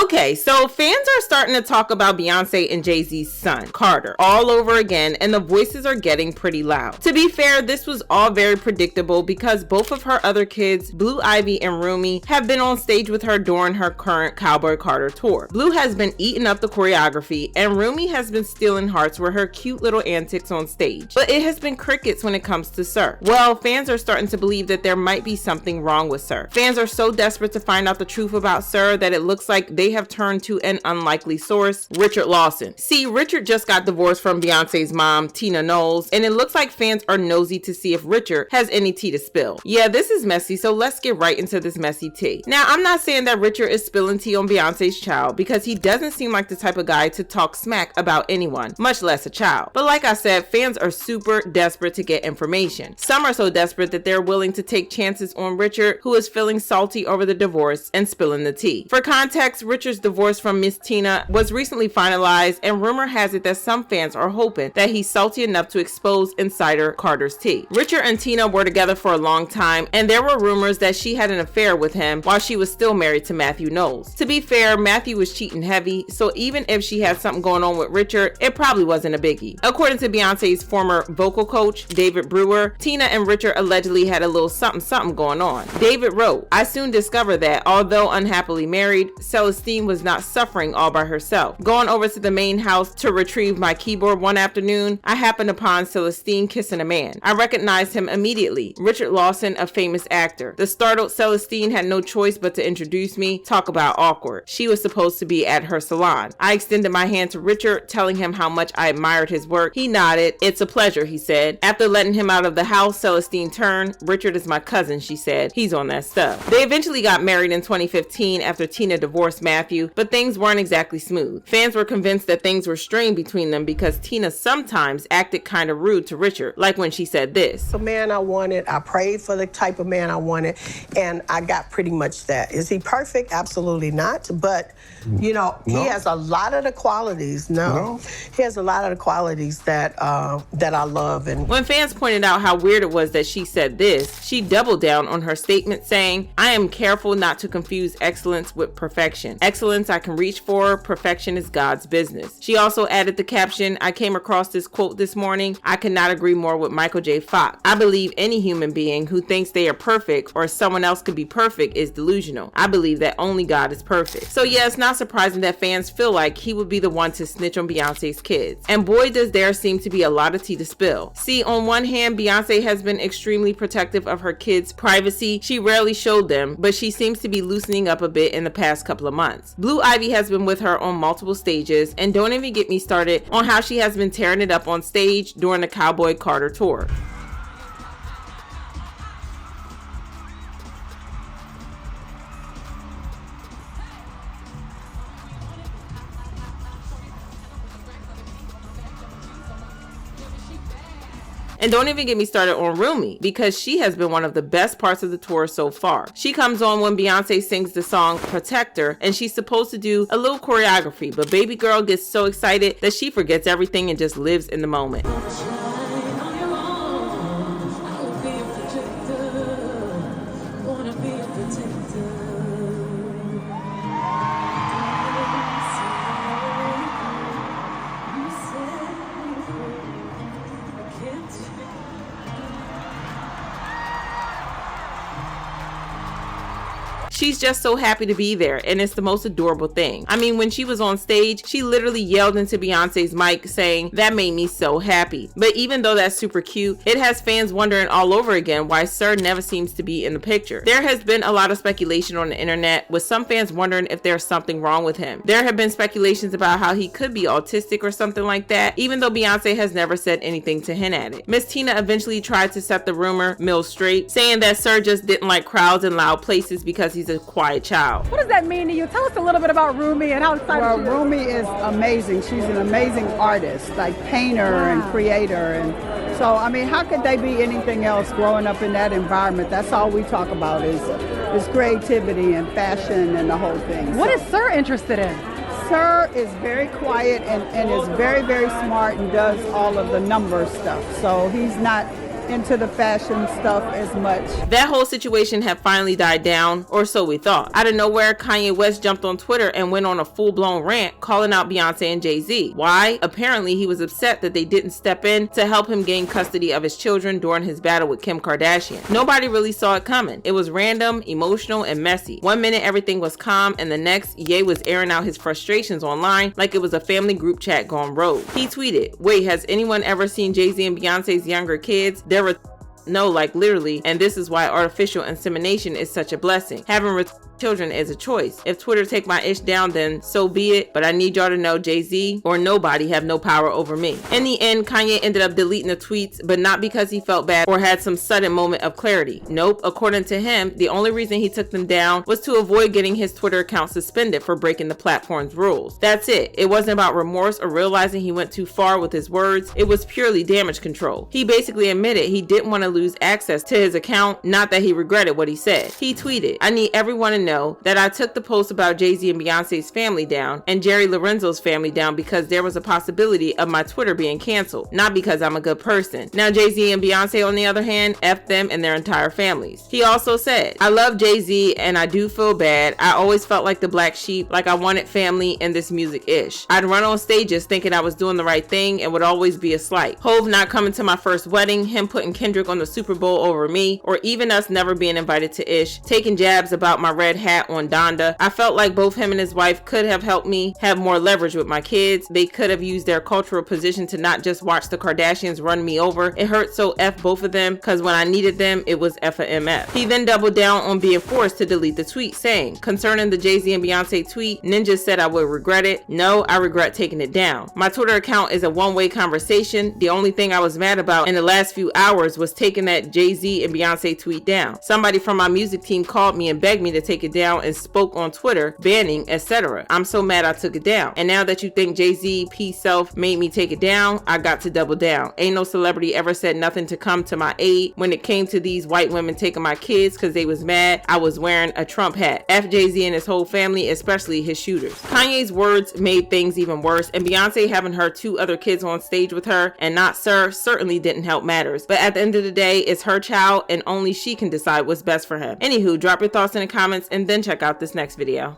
Okay, so fans are starting to talk about Beyonce and Jay Z's son, Carter, all over again, and the voices are getting pretty loud. To be fair, this was all very predictable because both of her other kids, Blue Ivy and Rumi, have been on stage with her during her current Cowboy Carter tour. Blue has been eating up the choreography, and Rumi has been stealing hearts with her cute little antics on stage. But it has been crickets when it comes to Sir. Well, fans are starting to believe that there might be something wrong with Sir. Fans are so desperate to find out the truth about Sir that it looks like they have turned to an unlikely source, Richard Lawson. See, Richard just got divorced from Beyonce's mom, Tina Knowles, and it looks like fans are nosy to see if Richard has any tea to spill. Yeah, this is messy, so let's get right into this messy tea. Now, I'm not saying that Richard is spilling tea on Beyonce's child because he doesn't seem like the type of guy to talk smack about anyone, much less a child. But like I said, fans are super desperate to get information. Some are so desperate that they're willing to take chances on Richard, who is feeling salty over the divorce and spilling the tea. For context, Richard's divorce from Miss Tina was recently finalized, and rumor has it that some fans are hoping that he's salty enough to expose insider Carter's tea. Richard and Tina were together for a long time, and there were rumors that she had an affair with him while she was still married to Matthew Knowles. To be fair, Matthew was cheating heavy, so even if she had something going on with Richard, it probably wasn't a biggie. According to Beyonce's former vocal coach, David Brewer, Tina and Richard allegedly had a little something going on. David wrote, "I soon discovered that, although unhappily married, Celestine was not suffering all by herself. Going over to the main house to retrieve my keyboard one afternoon, I happened upon Celestine kissing a man. I recognized him immediately, Richard Lawson, a famous actor. The startled Celestine had no choice but to introduce me. Talk about awkward. She was supposed to be at her salon. I extended my hand to Richard, telling him how much I admired his work. He nodded. It's a pleasure, he said. After letting him out of the house, Celestine turned. Richard is my cousin, she said. He's on that stuff." They eventually got married in 2015 after Tina divorced Matthew, but things weren't exactly smooth. Fans were convinced that things were strained between them because Tina sometimes acted kind of rude to Richard, like when she said this. "The man I wanted, I prayed for the type of man I wanted, and I got pretty much that. Is he perfect? Absolutely not, but he has a lot of the qualities. He has a lot of the qualities that I love." And when fans pointed out how weird it was that she said this, she doubled down on her statement saying, "I am careful not to confuse excellence with perfection. Excellence I can reach for, perfection is God's business." She also added the caption, "I came across this quote this morning. I cannot agree more with Michael J. Fox. I believe any human being who thinks they are perfect or someone else could be perfect is delusional. I believe that only God is perfect." So yeah, it's not surprising that fans feel like he would be the one to snitch on Beyonce's kids. And boy, does there seem to be a lot of tea to spill. See, on one hand, Beyonce has been extremely protective of her kids' privacy. She rarely showed them, but she seems to be loosening up a bit in the past couple of months. Blue Ivy has been with her on multiple stages, and don't even get me started on how she has been tearing it up on stage during the Cowboy Carter tour. And don't even get me started on Rumi, because she has been one of the best parts of the tour so far. She comes on when Beyonce sings the song Protector, and she's supposed to do a little choreography, but baby girl gets so excited that she forgets everything and just lives in the moment. She's just so happy to be there, and it's the most adorable thing. I mean, when she was on stage, she literally yelled into Beyonce's mic saying, "That made me so happy." But even though that's super cute, it has fans wondering all over again why Sir never seems to be in the picture. There has been a lot of speculation on the internet, with some fans wondering if there's something wrong with him. There have been speculations about how he could be autistic or something like that, even though Beyonce has never said anything to hint at it. Miss Tina eventually tried to set the rumor mill straight, saying that Sir just didn't like crowds and loud places because he's a quiet child. What does that mean to you? Tell us a little bit about Rumi and how excited Well, she is. Rumi is amazing. She's an amazing artist, like painter and creator. And so, I mean, how could they be anything else growing up in that environment? That's all we talk about is creativity and fashion and the whole thing. What is Sir interested in? Sir is very quiet and is very, very smart and does all of the number stuff. So he's not into the fashion stuff as much. That whole situation had finally died down, or so we thought. Out of nowhere, Kanye West jumped on Twitter and went on a full-blown rant calling out Beyonce and Jay Z. Why? Apparently he was upset that they didn't step in to help him gain custody of his children during his battle with Kim Kardashian. Nobody really saw it coming. It was random, emotional, and messy. One minute everything was calm, and the next, Ye was airing out his frustrations online like it was a family group chat gone rogue. He tweeted, "Wait, has anyone ever seen Jay Z and Beyonce's younger kids? There were no, like literally, and this is why artificial insemination is such a blessing. Having children is a choice. If Twitter take my ish down, then so be it, but I need y'all to know Jay-Z or nobody have no power over me." In the end, Kanye ended up deleting the tweets, but not because he felt bad or had some sudden moment of clarity. Nope, according to him, the only reason he took them down was to avoid getting his Twitter account suspended for breaking the platform's rules. That's it. It wasn't about remorse or realizing he went too far with his words. It was purely damage control. He basically admitted he didn't want to lose access to his account, not that he regretted what he said. He tweeted, "I need everyone to know that I took the post about Jay-Z and Beyonce's family down and Jerry Lorenzo's family down because there was a possibility of my Twitter being canceled, not because I'm a good person. Now Jay-Z and Beyonce, on the other hand, F them and their entire families." He also said, "I love Jay-Z and I do feel bad. I always felt like the black sheep, like I wanted family in this music-ish. I'd run on stages thinking I was doing the right thing and would always be a slight. Hove not coming to my first wedding, him putting Kendrick on the Super Bowl over me, or even us never being invited to Ish, taking jabs about my red hat on Donda. I felt like both him and his wife could have helped me have more leverage with my kids. They could have used their cultural position to not just watch the Kardashians run me over. It hurt, so F both of them, because when I needed them, it was F a MF." He then doubled down on being forced to delete the tweet, saying, "Concerning the Jay-Z and Beyonce tweet, Ninja said I would regret it. No, I regret taking it down. My Twitter account is a one-way conversation. The only thing I was mad about in the last few hours was taking that Jay-Z and Beyonce tweet down. Somebody from my music team called me and begged me to take it down and spoke on Twitter, banning, etc. I'm so mad I took it down. And now that you think Jay-Z, peace self, made me take it down, I got to double down. Ain't no celebrity ever said nothing to come to my aid when it came to these white women taking my kids because they was mad I was wearing a Trump hat. F Jay-Z and his whole family, especially his shooters." Kanye's words made things even worse, and Beyonce having her two other kids on stage with her and not Sir certainly didn't help matters. But at the end of the day, it's her child and only she can decide what's best for him. Anywho, drop your thoughts in the comments and then check out this next video.